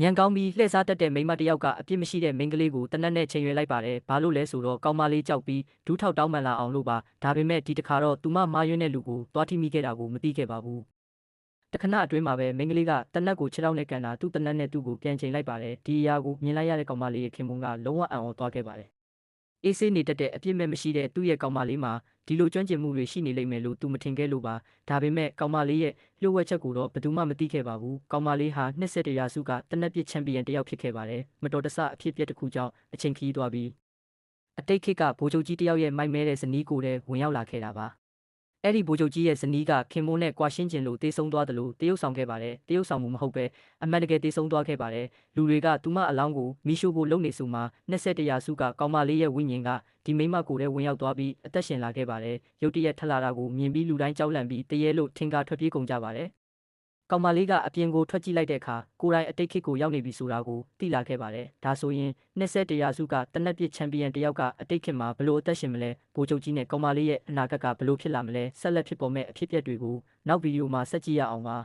ညံကောင်းပြီးလှည့်စားတတ်တဲ့မိန်းမတစ်ယောက်ကအပြစ်မရှိတဲ့မိန်းကလေးကိုတနက်နဲ့ချိန်ရွယ်လိုက်ပါတယ်။ဘာလို့လဲဆိုတော့ကောင်းမလေးကြောက်ပြီးဒူးထောက်တောင်းပန်လာအောင်လို့ပါ။ဒါပေမဲ့ဒီတစ်ခါတော့သူမမာရွန်းတဲ့လူကိုသွားထိမိခဲ့တာကိုမသိခဲ့ပါဘူး။တခဏအတွင်းမှာပဲမိန်းကလေးကတနက်ကိုခြေထောက်နဲ့ကန်တာသူ့တနက်နဲ့သူ့ကိုပြန်ချိန်လိုက်ပါတယ်။ဒီအရာကိုမြင်လိုက်ရတဲ့ကောင်မလေးရဲ့ခင်ပွန်းကလုံးဝအံ့ဩသွားခဲ့ပါတယ်။အေးဆေးနေတတ်တဲ့အပြစ်မဲ့မရှိတဲ့သူ့ရဲ့ကောင်မလေးမှာဒီလိုကျွမ်းကျင်မှုတွေရှိနေလိမ့်မယ်လို့သူမထင်ခဲ့လို့ပါဒါပေမဲ့ကောင်မလေးရဲ့လျှို့ဝှက်ချက်ကိုတော့ဘယ်သူမှမသိခဲ့ပါဘူးကောင်မလေးဟာ21ရာစုကတနက်ပြစ်ချန်ပီယံတစ်ယောက်ဖြစ်ခဲ့ပါတယ်မတော်တဆအဖြစ်အပျက်တစ်ခုကြောင့်အချိန်ခရီးသွားပြီးအတိတ်ခေတ်ကဗိုလ်ချုပ်ကြီးတစ်ယောက်ရဲ့မိုက်မဲတဲ့ဇနီးကိုယ်ထဲဝင်ရောက်လာခဲ့တာပါအဲ့ဒီဗိုလ်ချုပ်ကြီးရဲ့ဇနီးကခင်မိုးနဲ့ကွာရှင်းကျင်လို့တေးဆုံးသွားတယ်လို့တရုတ်ဆောင်ခဲ့ပါတယ်တရုတ်ဆောင်မှုမဟုတ်ပဲအမှန်တကယ်တေးဆုံးသွားခဲ့ပါတယ်လူတွေကသူမအလောင်းကိုမီးရှို့ဖို့လုပ်နေစုမှာ21ရာစုကကောင်မလေးရဲ့ဝိညာဉ်ကဒီမိမကိုယ်ထဲဝင်ရောက်သွားပြီးအသက်ရှင်လာခဲ့ပါတယ်ရုတ်တရက်ထလာတာကိုမြင်ပြီးလူတိုင်းကြောက်လန့်ပြီးတရေလို့ထင်ကားထွက်ပြေးကုန်ကြပါတယ်ကောင်မလေးကအပြင်ကိုထွက်ကြည့်လိုက်တဲ့အခါကိုယ်တိုင်အတိတ်ခေတ်ကိုရောက်နေပြီဆိုတာကိုသိလာခဲ့ပါတယ်ဒါဆိုရင်21ရာစုကတနက်ပြစ်ချန်ပီယံတစ်ယောက်ကအတိတ်ခေတ်မှာဘလို့အသက်ရှင်မလဲဗိုလ်ချုပ်ကြီးနဲ့ကောင်မလေးရဲ့အနာဂတ်ကဘလို့ဖြစ်လာမလဲဆက်လက်ဖြစ်ပေါ်မဲ့အဖြစ်အပျက်တွေကိုနောက်ဗီဒီယိုမှာဆက်ကြည့်ရအောင်ပါ